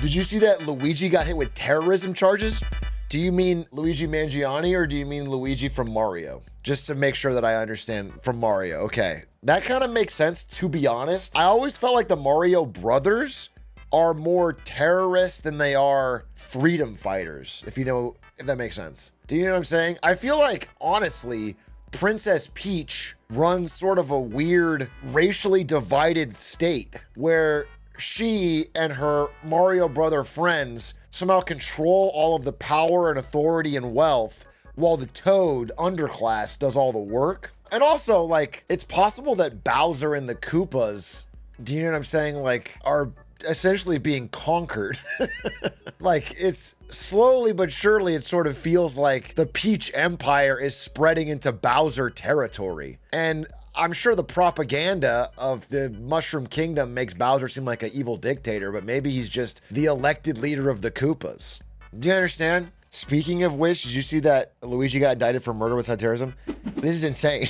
Did you see that Luigi got hit with terrorism charges? Do you mean Luigi Mangione or do you mean Luigi from Mario? Just to make sure that I understand from Mario. Okay, that kind of makes sense, to be honest. I always felt like the Mario brothers are more terrorists than they are freedom fighters, if that makes sense. Do you know what I'm saying? I feel like, honestly, Princess Peach runs sort of a weird racially divided state where she and her Mario brother friends somehow control all of the power and authority and wealth while the Toad underclass does all the work. And also, like, it's possible that Bowser and the Koopas, do you know what I'm saying, like, are essentially being conquered. Like, it's slowly but surely, it sort of feels like the Peach Empire is spreading into Bowser territory. And I'm sure the propaganda of the Mushroom Kingdom makes Bowser seem like an evil dictator, but maybe he's just the elected leader of the Koopas. Do you understand? Speaking of which, did you see that Luigi got indicted for murder with terrorism? This is insane.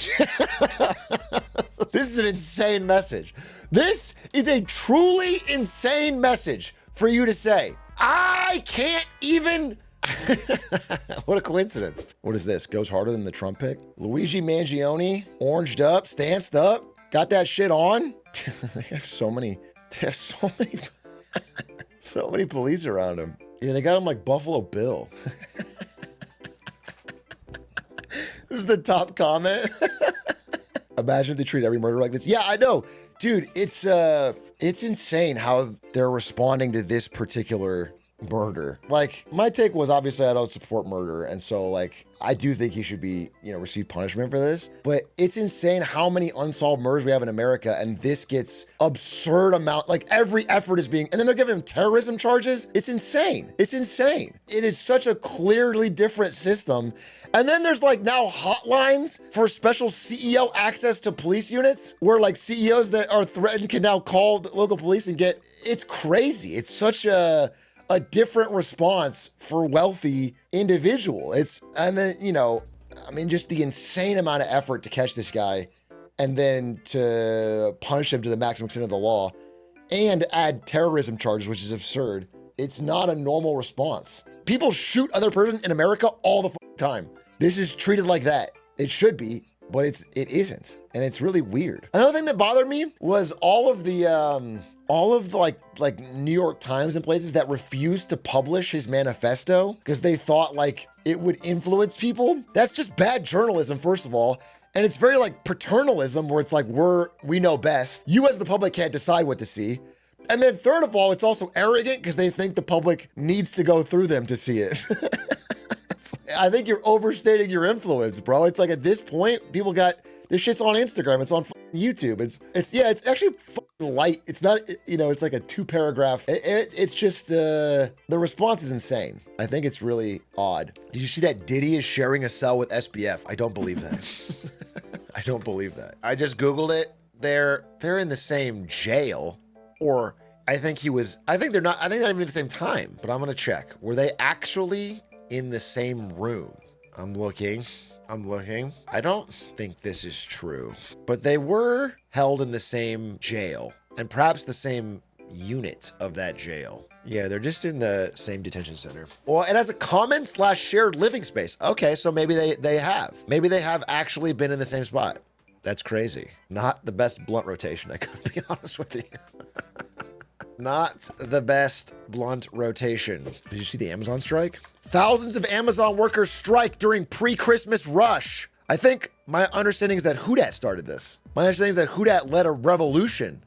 This is an insane message. This is a truly insane message for you to say. I can't even... What a coincidence. What is this? Goes harder than the Trump pick? Luigi Mangione, oranged up, stanced up, got that shit on. They have so many so many police around him. Yeah, they got him like Buffalo Bill. This is the top comment. Imagine if they treat every murder like this. Yeah, I know. Dude, it's insane how they're responding to this particular murder. Like, my take was, obviously I don't support murder, and so like I do think he should be, receive punishment for this, but it's insane how many unsolved murders we have in America, and this gets absurd amount, like every effort is being, and then they're giving him terrorism charges. It's insane. It's insane. It is such a clearly different system. And then there's like now hotlines for special CEO access to police units where like CEOs that are threatened can now call the local police and get, it's crazy. It's such a different response for wealthy individual. And then, just the insane amount of effort to catch this guy and then to punish him to the maximum extent of the law and add terrorism charges, which is absurd. It's not a normal response. People shoot other person in America all the time. This is treated like that. It should be, but it isn't. And it's really weird. Another thing that bothered me was all of the like New York Times and places that refused to publish his manifesto because they thought like it would influence people. That's just bad journalism, first of all. And it's very like paternalism where it's like, we know best. You as the public can't decide what to see. And then third of all, it's also arrogant because they think the public needs to go through them to see it. I think you're overstating your influence, bro. It's like at this point, people got, this shit's on Instagram. It's on YouTube. It's actually light. It's not, it's like a 2-paragraph. It's just, the response is insane. I think it's really odd. Did you see that Diddy is sharing a cell with SBF? I don't believe that. I don't believe that. I just Googled it. They're in the same jail, or I think they're not even at the same time, but I'm going to check. Were they actually in the same room? I'm looking. I don't think this is true, but they were held in the same jail and perhaps the same unit of that jail. Yeah, they're just in the same detention center. Well, it has a common/shared living space. Okay, so maybe they have. Maybe they have actually been in the same spot. That's crazy. Not the best blunt rotation, I gotta be honest with you. Not the best blunt rotation. Did you see the Amazon strike? Thousands of Amazon workers strike during pre-Christmas rush. I think my understanding is that Houdat started this. My understanding is that Houdat led a revolution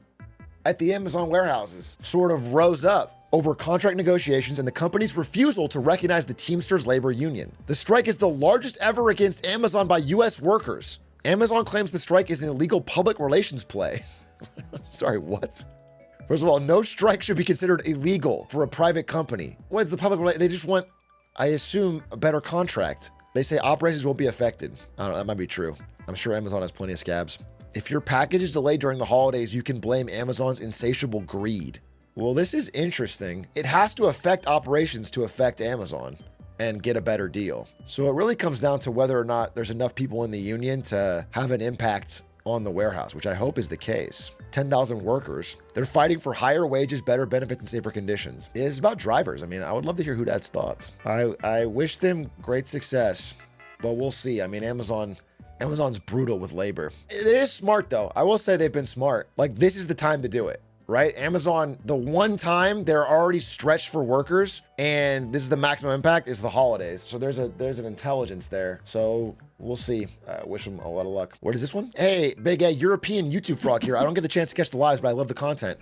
at the Amazon warehouses, sort of rose up over contract negotiations and the company's refusal to recognize the Teamsters labor union. The strike is the largest ever against Amazon by US workers. Amazon claims the strike is an illegal public relations play. Sorry, what? First of all, no strike should be considered illegal for a private company. What is the public? They just want, I assume, a better contract. They say operations won't be affected. I don't know, that might be true. I'm sure Amazon has plenty of scabs. If your package is delayed during the holidays, you can blame Amazon's insatiable greed. Well, this is interesting. It has to affect operations to affect Amazon and get a better deal. So it really comes down to whether or not there's enough people in the union to have an impact on the warehouse, which I hope is the case. 10,000 workers. They're fighting for higher wages, better benefits, and safer conditions. It's about drivers. I mean, I would love to hear who that's thoughts. I wish them great success, but we'll see. I mean, Amazon's brutal with labor. It is smart though. I will say they've been smart. Like, this is the time to do it, right? Amazon, the one time they're already stretched for workers, and this is the maximum impact, is the holidays. So there's an intelligence there. So we'll see. Wish them a lot of luck. What is this one? Hey, big A, European YouTube frog here. I don't get the chance to catch the lives, but I love the content.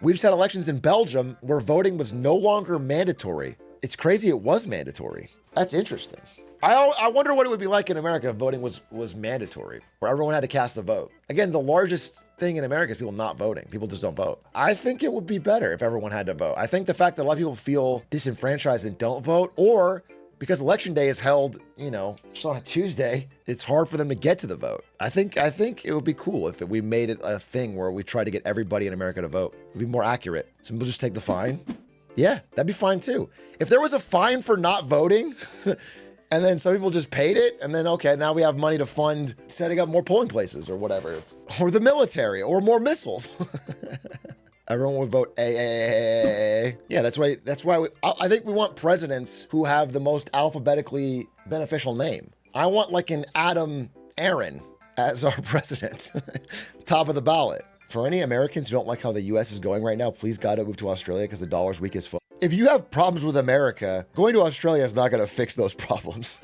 We just had elections in Belgium where voting was no longer mandatory. It's crazy it was mandatory. That's interesting. I wonder what it would be like in America if voting was mandatory, where everyone had to cast a vote. Again, the largest thing in America is people not voting. People just don't vote. I think it would be better if everyone had to vote. I think the fact that a lot of people feel disenfranchised and don't vote, or because election day is held, just on a Tuesday, it's hard for them to get to the vote. I think it would be cool if we made it a thing where we try to get everybody in America to vote. It'd be more accurate. Some people just take the fine. Yeah, that'd be fine too. If there was a fine for not voting, and then some people just paid it, and then, okay, now we have money to fund setting up more polling places or whatever. Or the military, or more missiles. Everyone would vote A. Yeah, that's why I think we want presidents who have the most alphabetically beneficial name. I want like an Adam Aaron as our president. Top of the ballot. For any Americans who don't like how the US is going right now, please God, don't move to Australia because the dollar's weak as fuck. If you have problems with America, going to Australia is not going to fix those problems.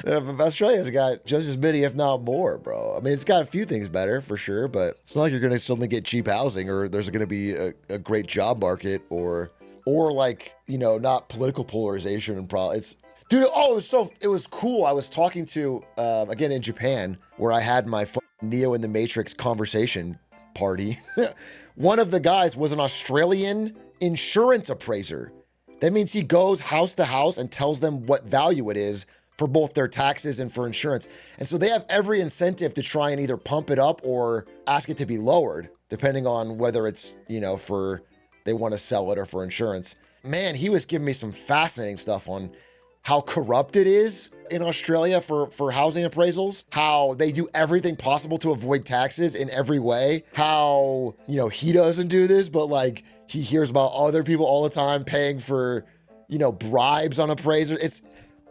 Australia's got just as many, if not more, bro. I mean, it's got a few things better for sure, but it's not like you're going to suddenly get cheap housing, or there's going to be a great job market, or like, not political polarization and problems. Dude, it was cool. I was talking to, again, in Japan, where I had my Neo in the Matrix conversation party. One of the guys was an Australian insurance appraiser. That means he goes house to house and tells them what value it is for both their taxes and for insurance. And so they have every incentive to try and either pump it up or ask it to be lowered, depending on whether it's, for they want to sell it or for insurance. Man, he was giving me some fascinating stuff on how corrupt it is in Australia for housing appraisals, how they do everything possible to avoid taxes in every way, how, he doesn't do this, but like he hears about other people all the time paying for, bribes on appraisers.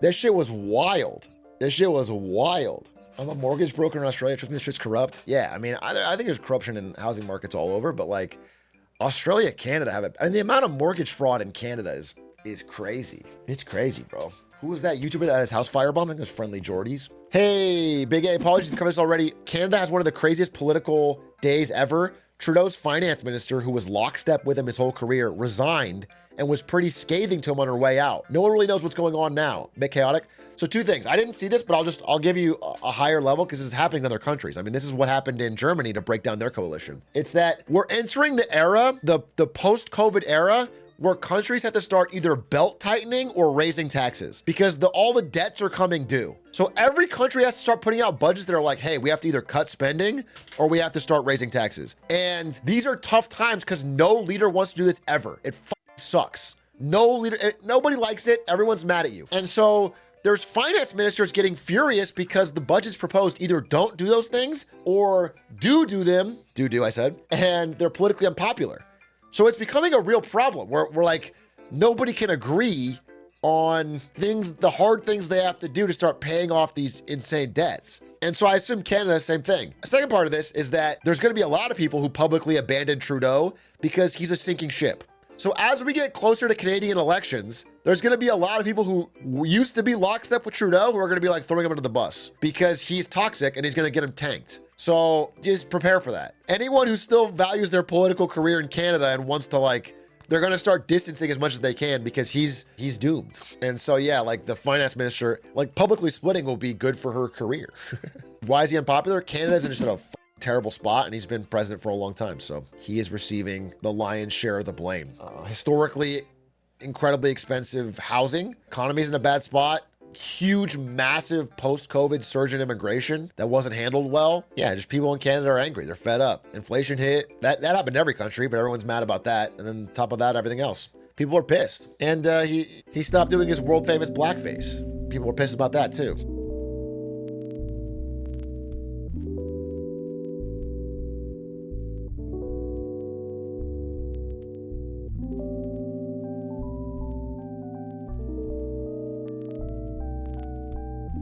That shit was wild. I'm a mortgage broker in Australia. Trust me, this shit's corrupt. Yeah, I mean, I think there's corruption in housing markets all over, but like Australia, Canada have it. I mean, the amount of mortgage fraud in Canada is crazy. It's crazy, bro. Who was that YouTuber that had his house firebombed? I think it was Friendly Jordies. Hey, Big A, apologies to cover this already. Canada has one of the craziest political days ever. Trudeau's finance minister, who was lockstep with him his whole career, resigned and was pretty scathing to him on her way out. No one really knows what's going on now. A bit chaotic. So two things. I didn't see this, but I'll give you a higher level because this is happening in other countries. I mean, this is what happened in Germany to break down their coalition. It's that we're entering the era, the post-COVID era, where countries have to start either belt tightening or raising taxes because all the debts are coming due. So every country has to start putting out budgets that are like, hey, we have to either cut spending or we have to start raising taxes. And these are tough times because no leader wants to do this ever. It sucks. Nobody likes it. Everyone's mad at you. And so there's finance ministers getting furious because the budgets proposed either don't do those things or do them. I said, and they're politically unpopular. So it's becoming a real problem where we're like, nobody can agree on the hard things they have to do to start paying off these insane debts. And so I assume Canada, same thing. The second part of this is that there's going to be a lot of people who publicly abandon Trudeau because he's a sinking ship. So as we get closer to Canadian elections, there's going to be a lot of people who used to be lockstep with Trudeau who are going to be like throwing him under the bus because he's toxic and he's going to get him tanked. So just prepare for that. Anyone who still values their political career in Canada and wants to they're going to start distancing as much as they can because he's doomed. And so, yeah, the finance minister, publicly splitting will be good for her career. Why is he unpopular? Canada's in just a terrible spot and he's been president for a long time. So he is receiving the lion's share of the blame. Historically, incredibly expensive housing. Economy's in a bad spot. Huge, massive post-COVID surge in immigration that wasn't handled well. Yeah, just people in Canada are angry. They're fed up. Inflation hit. That happened in every country, but everyone's mad about that. And then on top of that, everything else. People are pissed. And he stopped doing his world-famous blackface. People were pissed about that too.